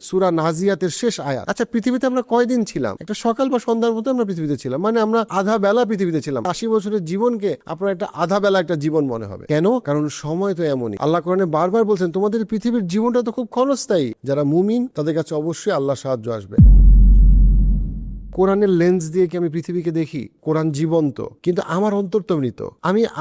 সূরা নাজিয়াতের শেষ আয়াত। আচ্ছা, পৃথিবীতে আমরা কয়দিন ছিলাম? একটা সকাল বা সন্ধ্যার মতো আমরা পৃথিবীতে ছিলাম, মানে আমরা আধা বেলা পৃথিবীতে ছিলাম। 80 বছরের জীবনকে আপনার একটা আধা বেলা একটা জীবন মনে হবে। কেন? কারণ সময় তো এমনই। আল্লাহ কোরআনে বারবার বলছেন তোমাদের পৃথিবীর জীবনটা তো খুব ক্ষণস্থায়ী। যারা মুমিন তাদের কাছে অবশ্যই আল্লাহ সাহায্য আসবে। কোরআনের লেন্স দিয়ে কি আমি পৃথিবীকে দেখি? কোরআন জীবন্ত, কিন্তু আমার অন্তর তো মৃত।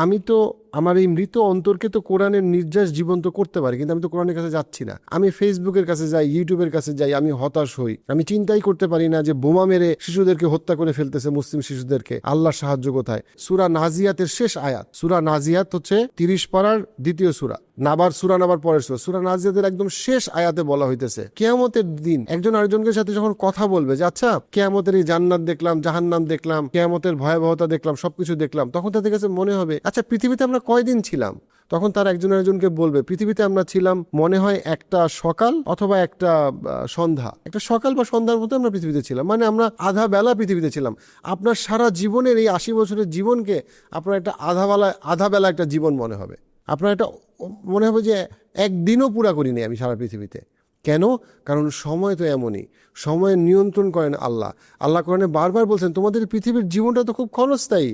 আমি তো আমার এই মৃত অন্তরকে তো কোরআনের নির্যাস জীবন্ত করতে পারি, কিন্তু আমি তো কোরআনের কাছে যাচ্ছি না। আমি ফেসবুকের কাছে যাই, ইউটিউবের কাছে যাই, আমি হতাশ হই। আমি চিন্তাই করতে পারি না যে বোমা মেরে শিশুদেরকে হত্যা করে ফেলতেছে, মুসলিম শিশুদেরকে। আল্লাহ সাহায্য কোথায়? সূরা নাজিয়াতের শেষ আয়াত। সূরা নাজিয়াত হচ্ছে 30 পারার দ্বিতীয় সূরা, সূরা নাবার পরের সূরা। সূরা নাজিয়াতের একদম শেষ আয়াতে বলা হইতেছে কিয়ামতের দিন একজন আরেকজনের সাথে যখন কথা বলবে যে আচ্ছা কিয়ামতের এই জান্নাত দেখলাম, জাহান্নাম দেখলাম, কিয়ামতের ভয়াবহতা দেখলাম, সবকিছু দেখলাম, তখন তাদের কাছে মনে হবে আচ্ছা পৃথিবীতে আমরা কয়দিন ছিলাম? তখন তারা একজন আরেকজনকে বলবে পৃথিবীতে আমরা ছিলাম মনে হয় একটা সকাল অথবা একটা সন্ধ্যা। একটা সকাল বা সন্ধ্যার মতো আমরা পৃথিবীতে ছিলাম, মানে আমরা আধা বেলা পৃথিবীতে ছিলাম। আপনার সারা জীবনের এই 80 বছরের জীবনকে আপনার একটা আধা বেলা একটা জীবন মনে হবে। আপনার একটা মনে হবে যে একদিনও পুরা করিনি আমি সারা পৃথিবীতে। কেন? কারণ সময় তো এমনই। সময়ের নিয়ন্ত্রণ করেন আল্লাহ। আল্লাহ কোরআনে বারবার বলছেন তোমাদের পৃথিবীর জীবনটা তো খুব ক্ষণস্থায়ী।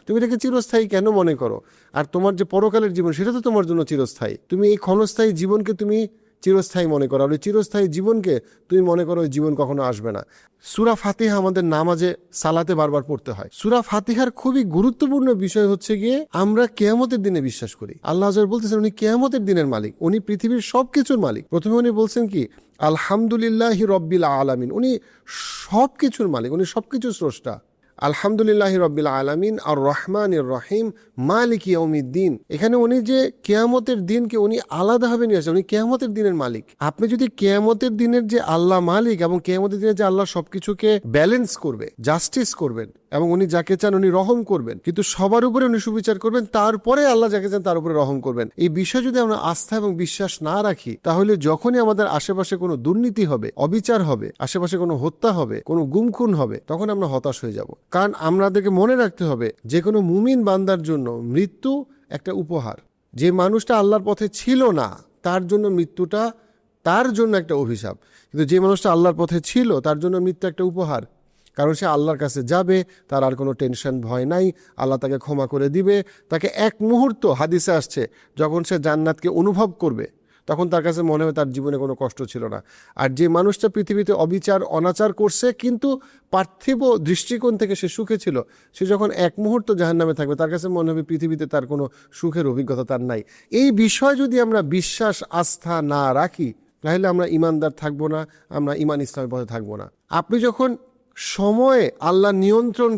তুমি এটাকে চিরস্থায়ী কেন মনে করো? আর তোমার যে পরকালের জীবন সেটা তো তোমার জন্য চিরস্থায়ী। তুমি এই ক্ষণস্থায়ী জীবনকে তুমি চিরস্থায়ী মনে করো, আর ওই চিরস্থায়ী জীবনকে তুমি মনে করো ওই জীবন কখনো আসবে না। সূরা ফাতিহা আমাদের নামাজে সালাতে বারবার পড়তে হয়। সূরা ফাতিহার খুবই গুরুত্বপূর্ণ বিষয় হচ্ছে গিয়ে আমরা কিয়ামতের দিনে বিশ্বাস করি। আল্লাহ আয্যা বলতেছেন উনি কিয়ামতের দিনের মালিক, উনি পৃথিবীর সবকিছুর মালিক। প্রথমে উনি বলছেন কি আলহামদুলিল্লাহি রব্বিল আলামিন, উনি সবকিছুর মালিক, উনি সবকিছুর স্রষ্টা। আলহামদুলিল্লাহি রব্বিল আলামিন আর রহমানির রহিম মালিক ইয়াউমিদ্দিন। এখানে উনি যে কিয়ামতের দিনকে উনি আলাদাভাবে নিয়ে আসেন, উনি কিয়ামতের দিনের মালিক। আপনি যদি কিয়ামতের দিনের যে আল্লাহ মালিক এবং কিয়ামতের দিনের যে আল্লাহ সবকিছুকে ব্যালেন্স করবে, জাস্টিস করবেন, এবং উনি যাকে চান উনি রহম করবেন, কিন্তু সবার উপরে উনি সুবিচার করবেন, তারপরে আল্লাহ যাকে চান তার উপরে রহম করবেন। এই বিষয় যদি আমরা আস্থা এবং বিশ্বাস না রাখি, তাহলে যখনই আমাদের আশেপাশে কোনো দুর্নীতি হবে, অবিচার হবে, আশেপাশে কোনো হত্যা হবে, কোনো গুমখুন হবে, তখন আমরা হতাশ হয়ে যাব। কারণ আমাদেরকে মনে রাখতে হবে যে কোনো মুমিন বান্দার জন্য মৃত্যু একটা উপহার। যে মানুষটা আল্লাহর পথে ছিল না তার জন্য মৃত্যুটা তার জন্য একটা অভিশাপ, কিন্তু যে মানুষটা আল্লাহর পথে ছিল তার জন্য মৃত্যু একটা উপহার। কারণ সে আল্লাহর কাছে যাবে, তার আর কোনো টেনশন ভয় নাই, আল্লাহ তাকে ক্ষমা করে দিবে। তাকে এক মুহূর্ত, হাদিসে আসছে, যখন সে জান্নাতকে অনুভব করবে তখন তার কাছে মনে হয় তার জীবনে কোনো কষ্ট ছিল না। আর যে মানুষটা পৃথিবীতে অবিচার অনাচার করছে কিন্তু পার্থিব দৃষ্টিকোণ থেকে সে সুখে ছিল, সে যখন এক মুহূর্ত জাহান্নামে থাকবে তার কাছে মনে হবে পৃথিবীতে তার কোনো সুখের অভিজ্ঞতা তার নাই। এই বিষয় যদি আমরা বিশ্বাস আস্থা না রাখি তাহলে আমরা ইমানদার থাকবো না, আমরা ইমান ইসলামের পথে থাকবো না। আপনি যখন সময়ে আল্লাহ নিয়ন্ত্রণ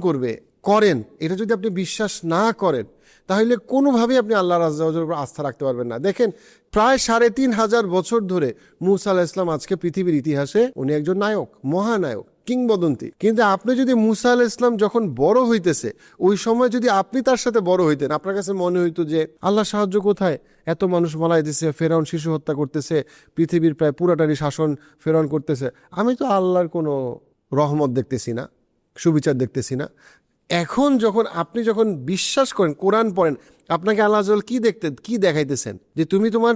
করেন এটা যদি আপনি বিশ্বাস না করেন তাহলে কোনোভাবেই আপনি আল্লাহ রাজ্জার উপর আস্থা রাখতে পারবেন না। দেখেন প্রায় 3500 বছর ধরে মূসা আলাইহিস সালাম আজকে পৃথিবীর ইতিহাসে উনি একজন নায়ক, মহানায়ক, কিংবদন্তি। কিন্তু আপনি যদি মূসা আলাইহিস সালাম যখন বড় হইতেছে ওই সময় যদি আপনি তার সাথে বড় হইতেন, আপনার কাছে মনে হইতো যে আল্লাহ সাহায্য কোথায়? এত মানুষ মারা দিতেছে, ফেরাউন শিশু হত্যা করতেছে, পৃথিবীর প্রায় পুরাটারই শাসন ফেরাউন করতেছে, আমি তো আল্লাহর কোনো রহমত দেখতেছি না, সুবিচার দেখতেছি না। এখন আপনি যখন বিশ্বাস করেন, কোরআন পড়েন, আপনাকে আল্লাহ আয্যা ওয়াল কি দেখাইতেছেন যে তুমি তোমার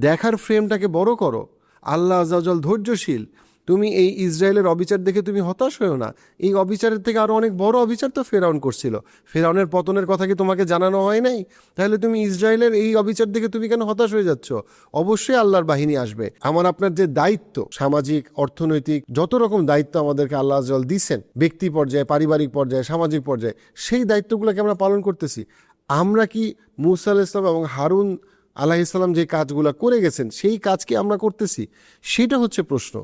দেখার ফ্রেমটাকে বড় করো। আল্লাহ আয্যা ওয়াল ধৈর্যশীল। তুমি এই ইসরায়েলের অবিচার দেখে তুমি হতাশ হয়েও না। এই অবিচারের থেকে আরো অনেক বড় অবিচার তো ফেরাউন করছিল। ফেরাউনের পতনের কথা কি তোমাকে জানানো হয় নাই? তাহলে তুমি ইসরায়েলের এই অবিচার দেখে তুমি কেন হতাশ হয়ে যাচ্ছ? অবশ্যই আল্লাহর বাহিনী আসবে। আপনার যে দায়িত্ব, সামাজিক, অর্থনৈতিক, যত রকম দায়িত্ব আমাদেরকে আল্লাহ আয্যা ওয়াল দিয়েছেন, ব্যক্তি পর্যায়ে, পারিবারিক পর্যায়ে, সামাজিক পর্যায়ে, সেই দায়িত্বগুলোকে আমরা পালন করতেছি। আমরা কি মূসা আলাইহিস সালাম এবং হারুন আলাইহিস সালাম যে কাজগুলো করে গেছেন সেই কাজ কি আমরা করতেছি? সেটা হচ্ছে প্রশ্ন।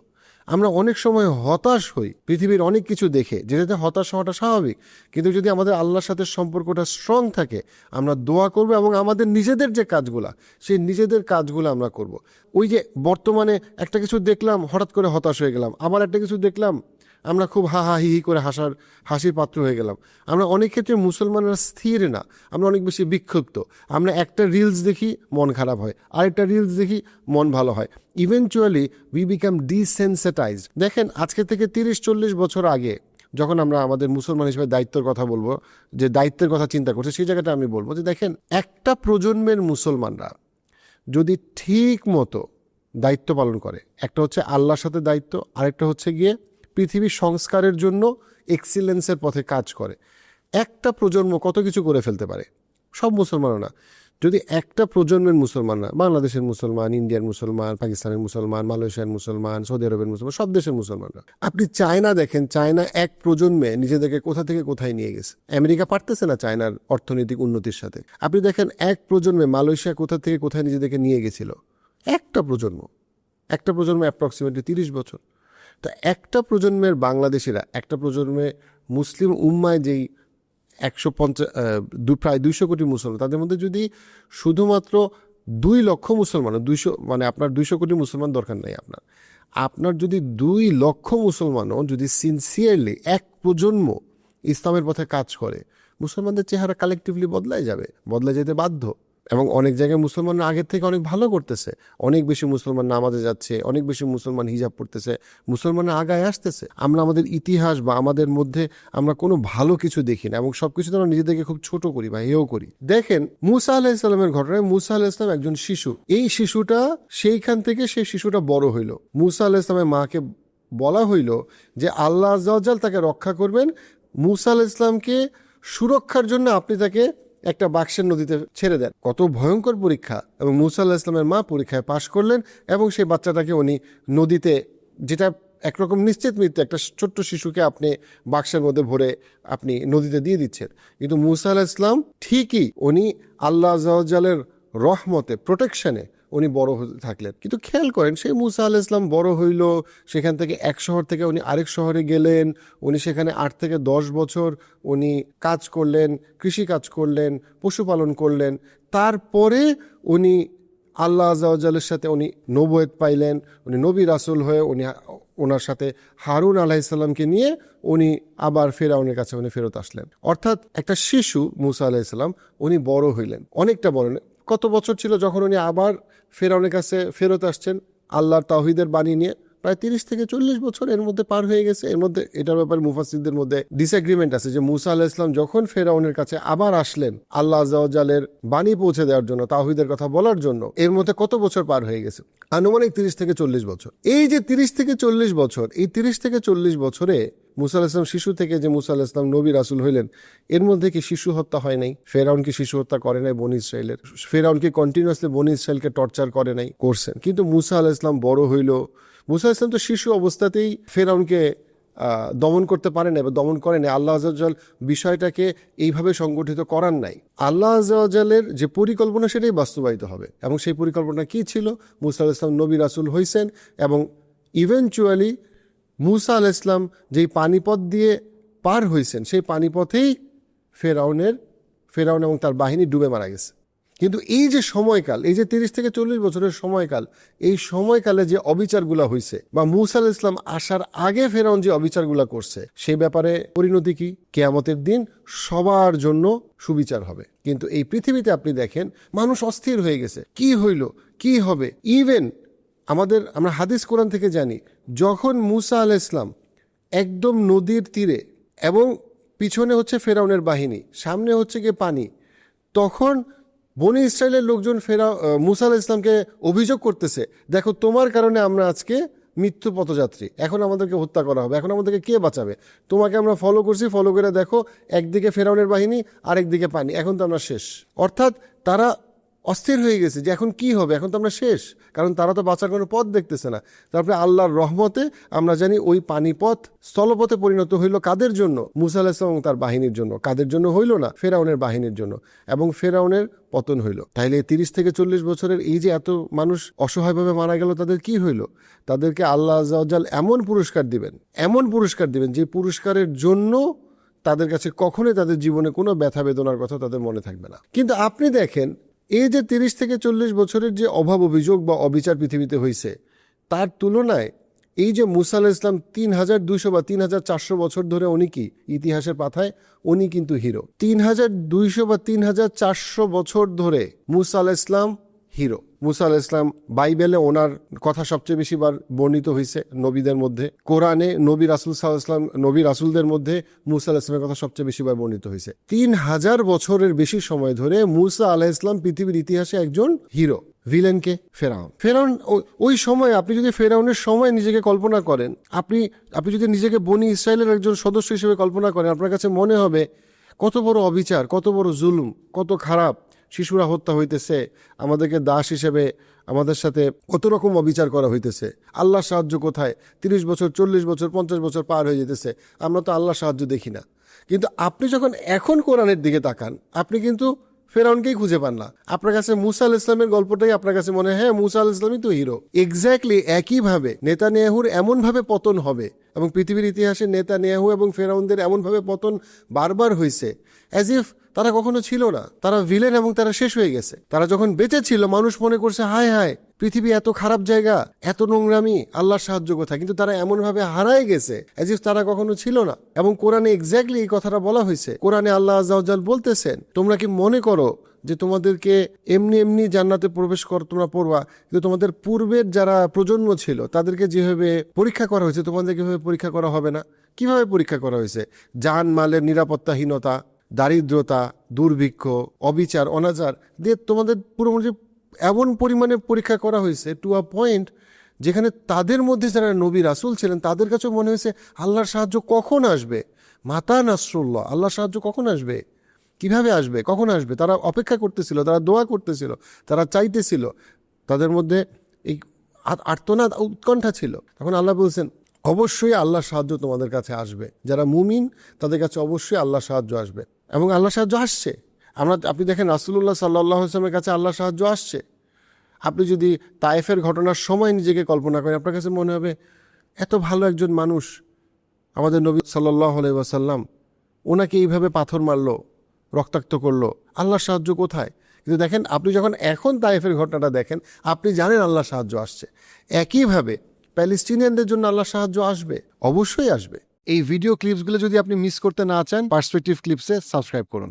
আমরা অনেক সময় হতাশ হই পৃথিবীর অনেক কিছু দেখে, যেটাতে হতাশ হওয়াটা স্বাভাবিক, কিন্তু যদি আমাদের আল্লাহর সাথে সম্পর্কটা স্ট্রং থাকে আমরা দোয়া করব এবং আমাদের নিজেদের যে কাজগুলা সেই নিজেদের কাজগুলো আমরা করব। ওই যে বর্তমানে একটা কিছু দেখলাম হঠাৎ করে হতাশ হয়ে গেলাম, আবার একটা কিছু দেখলাম আমরা খুব হা হা হি হি করে হাসির পাত্র হয়ে গেলাম। আমরা অনেক ক্ষেত্রে মুসলমানরা স্থির না, আমরা অনেক বেশি বিক্ষুব্ধ। আমরা একটা রিলস দেখি মন খারাপ হয়, আরেকটা রিলস দেখি মন ভালো হয়। Eventually we become desensitised. দেখেন আজকে থেকে 30-40 বছর আগে যখন আমরা আমাদের মুসলমান হিসেবে দায়িত্বের কথা বলবো, যে দায়িত্বের কথা চিন্তা করছে, সেই জায়গাটা আমি বলবো যে দেখেন একটা প্রজন্মের মুসলমানরা যদি ঠিক মতো দায়িত্ব পালন করে। একটা হচ্ছে আল্লাহর সাথে দায়িত্ব, আরেকটা হচ্ছে গিয়ে পৃথিবীর সংস্কারের জন্য এক্সিলেন্সের পথে কাজ করে। একটা প্রজন্ম কত কিছু করে ফেলতে পারে, সব মুসলমানও না। যদি একটা প্রজন্মের মুসলমানরা, বাংলাদেশের মুসলমান, ইন্ডিয়ার মুসলমান, পাকিস্তানের মুসলমান, মালয়েশিয়ার মুসলমান, সৌদি আরবের মুসলমান, সব দেশের মুসলমানরা, আপনি চায়না দেখেন, চায়না এক প্রজন্মে নিজেদেরকে কোথা থেকে কোথায় নিয়ে গেছে। আমেরিকা পারতেছে না চায়নার অর্থনৈতিক উন্নতির সাথে। আপনি দেখেন এক প্রজন্মে মালয়েশিয়া কোথা থেকে কোথায় নিজেদেরকে নিয়ে গেছিল। একটা প্রজন্ম অ্যাপ্রক্সিমেটলি 30 বছর। তো একটা প্রজন্মের বাংলাদেশিরা, একটা প্রজন্মে মুসলিম উম্মায় যেই প্রায় 200 কোটি মুসলমান, তাদের মধ্যে যদি শুধুমাত্র 2 লক্ষ মুসলমান, 200 মানে আপনার 200 কোটি মুসলমান দরকার নেই, আপনার যদি 2 লক্ষ মুসলমানও যদি সিনসিয়ারলি এক প্রজন্ম ইসলামের পথে কাজ করে, মুসলমানদের চেহারা কালেকটিভলি বদলায় যেতে বাধ্য। এবং অনেক জায়গায় মুসলমানরা আগের থেকে অনেক ভালো করতেছে, অনেক বেশি মুসলমান নামাজে যাচ্ছে, অনেক বেশি মুসলমান হিজাব পড়তেছে, মুসলমানরা আগায় আসতেছে। আমরা আমাদের ইতিহাস বা আমাদের মধ্যে আমরা কোনো ভালো কিছু দেখি না, এবং সব কিছুতে আমরা নিজেদেরকে খুব ছোট করি বা হেয় করি। দেখেন মুসা আলাইহিস সালামের ঘটনায়, মুসা আলাইহিস সালাম একজন শিশু, এই শিশুটা সেইখান থেকে সেই শিশুটা বড় হইল। মুসা আলাইহিস সালামের মাকে বলা হইল যে আল্লাহ আযজা ওয়া জাল তাকে রক্ষা করবেন, মুসা আলাইহিস সালামকে সুরক্ষার জন্য আপনি তাকে একটা বাক্সের নদীতে ছেড়ে দেন। কত ভয়ঙ্কর পরীক্ষা! এবং মুসা আলাইহিস সালামের মা পরীক্ষায় পাশ করলেন, এবং সেই বাচ্চাটাকে উনি নদীতে, যেটা একরকম নিশ্চিত মৃত্যু, একটা ছোট্ট শিশুকে আপনি বাক্সের মধ্যে ভরে আপনি নদীতে দিয়ে দিচ্ছেন। কিন্তু মুসা আলাইহিস সালাম ঠিকই উনি আল্লাহ আযজা ওয়া জালের রহমতে, প্রোটেকশনে উনি বড় হতে থাকলেন। কিন্তু খেয়াল করেন, সেই মুসা আলাইহিস সালাম বড় হইল, সেখান থেকে এক শহর থেকে উনি আরেক শহরে গেলেন, উনি সেখানে 8 থেকে 10 বছর উনি কাজ করলেন, কৃষি কাজ করলেন, পশুপালন করলেন। তারপরে উনি আল্লাহ আযজা ওয়া জালের সাথে উনি নবুয়ত পাইলেন, উনি নবী রাসূল হয়ে ওনার সাথে হারুন আলাইহিস সালামকে নিয়ে উনি আবার ফেরাউনের কাছে উনি ফেরত আসলেন। অর্থাৎ একটা শিশু মুসা আলাইহিস সালাম উনি বড় হইলেন, অনেকটা বড়। কত বছর ছিল যখন উনি আবার ফেরাউনের কাছে ফেরত আসছেন আল্লাহর তাওহীদের বাণী নিয়ে? প্রায় 30 থেকে 40 বছর এর মধ্যে পার হয়ে গেছে। এর মধ্যে এটার ব্যাপারে মুফাসসিরদের মধ্যে ডিসএগ্রিমেন্ট আছে যে মুসা আলাইহিস সালাম যখন ফেরাউনের কাছে আবার আসলেন আল্লাহ আযজা ওয়া জালের বাণী পৌঁছে দেওয়ার জন্য, তাওহীদের কথা বলার জন্য, এর মধ্যে কত বছর পার হয়ে গেছে? আনুমানিক 30 থেকে 40 বছর। এই যে 30 থেকে 40 বছর, এই 30 থেকে 40 বছরে মুসা আলাইহিস সালাম শিশু থেকে যে মুসা আলাইহিস সালাম নবী রাসূল হইলেন, এর মধ্যে কি শিশু হত্যা হয় নাই? ফেরাউন কি শিশু হত্যা করে নাই বনী ইসরাইলের? ফেরাউন কি কন্টিনিউয়াসলি বনী ইসরাইলকে টর্চার করে নাই? করছেন। কিন্তু মুসা আলাইহিস সালাম বড় হইল। মুসা আলাইহিস সালাম তো শিশু অবস্থাতেই ফেরাউনকে দমন করতে পারে না বা দমন করে নাই। আল্লাহ আযজা ওয়া জাল বিষয়টাকে এইভাবে সংগঠিত করার নাই। আল্লাহ আযজা ওয়া জালের যে পরিকল্পনা সেটাই বাস্তবায়িত হবে। এবং সেই পরিকল্পনা কি ছিল? মুসা আলাইহিস সালাম নবী রাসূল হইছেন, এবং ইভেনচুয়ালি মুসা আলাইহিস সালাম যেই পানিপথ দিয়ে পার হয়েছেন, সেই পানিপথেই ফেরাউন এবং তার বাহিনী ডুবে মারা গেছে। কিন্তু এই যে সময়কাল, এই যে 30 থেকে 40 বছরের সময়কাল, এই সময়কালে যে অবিচারগুলা হয়েছে বা মুসা আলাইহিস সালাম আসার আগে ফেরাউন যে অবিচারগুলা করছে, সেই ব্যাপারে পরিণতি কি? কিয়ামতের দিন সবার জন্য সুবিচার হবে। কিন্তু এই পৃথিবীতে আপনি দেখেন মানুষ অস্থির হয়ে গেছে, কি হইল, কি হবে। ইভেন আমরা হাদিস কোরআন থেকে জানি, যখন মুসা আলাইহিস সালাম একদম নদীর তীরে এবং পিছনে হচ্ছে ফেরাউনের বাহিনী, সামনে হচ্ছে গিয়ে পানি, তখন বনী ইসরায়েলের লোকজন মুসা আলাইহিস সালামকে অভিযোগ করতেছে, দেখো তোমার কারণে আমরা আজকে মৃত্যু পথযাত্রী, এখন আমাদেরকে হত্যা করা হবে, এখন আমাদেরকে কে বাঁচাবে? তোমাকে আমরা ফলো করছি, ফলো করে দেখো একদিকে ফেরাউনের বাহিনী, আরেকদিকে পানি, এখন তো আমরা শেষ। অর্থাৎ তারা অস্থির হয়ে গেছে যে এখন কি হবে, এখন তো আমরা শেষ, কারণ তারা তো বাঁচার কোনো পথ দেখতেছে না। তারপরে আল্লাহর রহমতে আমরা জানি ওই পানিপথ স্থলপথে পরিণত হইল কাদের জন্য? মুসা আলাইহিস সালাম এবং তার বাহিনীর জন্য। কাদের জন্য হইল না? ফেরাউনের বাহিনীর জন্য। এবং ফেরাউনের পতন হইল। তাইলে 30 থেকে 40 বছরের এই যে এত মানুষ অসহায়ভাবে মারা গেল, তাদের কি হইল? তাদেরকে আল্লাহ আযজা ওয়া জাল এমন পুরস্কার দিবেন যে পুরস্কারের জন্য তাদের কাছে কখনোই তাদের জীবনে কোনো ব্যথা বেদনার কথা তাদের মনে থাকবে না। কিন্তু আপনি দেখেন এই যে 30 থেকে 40 বছরের যে অভাব অভিযোগ বা অবিচার পৃথিবীতে হয়েছে, তার তুলনায় এই যে মুসা আলাইহিস সালাম 3200 বা 3400 বছর ধরে উনি কি ইতিহাসের পাতায় উনি কিন্তু হিরো। 3200 বা 3400 বছর ধরে মুসা আলাইহিস সালাম হিরো। মুসা আলাইহিস সালাম, বাইবেলে ওনার কথা সবচেয়ে বেশি বার বর্ণিত হয়েছে নবীদের মধ্যে, কোরআনে নবী রাসূল সাল্লাল্লাহু আলাইহি ওয়াসাল্লাম, নবী রাসূলদের মধ্যে মুসা আলাইহিস সালামের কথা সবচেয়ে বেশি বার বর্ণিত হয়েছে। 3000 বছরের বেশি সময় ধরে মুসা আলাইহিস সালাম পৃথিবীর ইতিহাসে একজন হিরো। ভিলেনকে ফেরাউন। ফেরাউন ওই সময়, আপনি যদি ফেরাউনের সময় নিজেকে কল্পনা করেন, আপনি যদি নিজেকে বনি ইসরায়েলের একজন সদস্য হিসেবে কল্পনা করেন, আপনার কাছে মনে হবে কত বড় অবিচার, কত বড় জুলুম, কত খারাপ। শিশুরা হত্যা হইতেছে, আমাদেরকে দাস হিসেবে আমাদের সাথে কত রকম অবিচার করা হইতেছে। আল্লাহর সাহায্য কোথায়? 30 বছর, 40 বছর, 50 বছর পার হয়ে যেতেছে, আমরা তো আল্লাহর সাহায্য দেখি না। কিন্তু আপনি যখন এখন কোরআনের দিকে তাকান, আপনি কিন্তু ফেরাউনকেই খুঁজে পান না। আপনার কাছে মুসা আলাইহিস সালামের গল্পটাই আপনার কাছে মনে হয়, হ্যাঁ মুসা আলাইহিস সালামই তো হিরো। এক্স্যাক্টলি একইভাবে নেতানিয়াহুর এমনভাবে পতন হবে, এবং পৃথিবীর ইতিহাসে নেতানিয়াহু এবং ফেরাউনদের এমনভাবে পতন বারবার হয়েছে, অ্যাজ ইফ তারা কখনো ছিল না, তারা ভিলেন এবং তারা শেষ হয়ে গেছে। তারা যখন বেঁচে ছিল, মানুষ মনে করছে হায় হায় পৃথিবী এত খারাপ জায়গা, এত নোংরামি, আল্লাহর সাহায্য কোথায়। কিন্তু তারা এমনভাবে হারায় গেছে অ্যাজ ইফ তারা কখনো ছিল না। এবং কোরআনে এক্স্যাক্টলি এই কথাটা বলা হয়েছে। কোরআনে আল্লাহ আযজা ওয়া জাল বলতেছেন, তোমরা কি মনে করো যে তোমাদেরকে এমনি এমনি জান্নাতে প্রবেশ তোমরা পড়বা? কিন্তু তোমাদের পূর্বের যারা প্রজন্ম ছিল তাদেরকে যেভাবে পরীক্ষা করা হয়েছে, তোমাদেরকে এভাবে পরীক্ষা করা হবে না? কিভাবে পরীক্ষা করা হয়েছে? জান মালের নিরাপত্তাহীনতা, দারিদ্রতা, দুর্ভিক্ষ, অবিচার, অনাচার দিয়ে তোমাদের পুরো এমন পরিমাণে পরীক্ষা করা হয়েছে, টু আ পয়েন্ট যেখানে তাদের মধ্যে যারা নবী রাসূল ছিলেন তাদের কাছেও মনে হয়েছে আল্লাহর সাহায্য কখন আসবে, মাতা নাসরুল্লাহ, আল্লাহর সাহায্য কখন আসবে, কিভাবে আসবে, কখন আসবে। তারা অপেক্ষা করতেছিল, তারা দোয়া করতেছিল, তারা চাইতেছিল, তাদের মধ্যে এই আর্তনাদ, উৎকণ্ঠা ছিল। তখন আল্লাহ বলছেন, অবশ্যই আল্লাহর সাহায্য তোমাদের কাছে আসবে। যারা মুমিন তাদের কাছে অবশ্যই আল্লাহর সাহায্য আসবে, এবং আল্লাহর সাহায্য আসছে। আপনি দেখেন রাসূলুল্লাহ সাল্লাল্লাহু আলাইহি ওয়াসাল্লামের কাছে আল্লাহর সাহায্য আসছে। আপনি যদি তায়েফের ঘটনার সময় নিজেকে কল্পনা করেন, আপনার কাছে মনে হবে এত ভালো একজন মানুষ আমাদের নবী সাল্লাল্লাহু আলাইহি ওয়াসাল্লাম, ওনাকে এইভাবে পাথর মারলো, রক্তাক্ত করলো, আল্লাহর সাহায্য কোথায়? কিন্তু দেখেন, আপনি যখন এখন তায়েফের ঘটনাটা দেখেন, আপনি জানেন আল্লাহর সাহায্য আসছে। একইভাবে প্যালেস্টিনিয়ানদের জন্য আল্লাহর সাহায্য আসবে, অবশ্যই আসবে। এই ভিডিও ক্লিপসগুলো যদি আপনি মিস করতে না চান, পার্সপেক্টিভ ক্লিপসে সাবস্ক্রাইব করুন।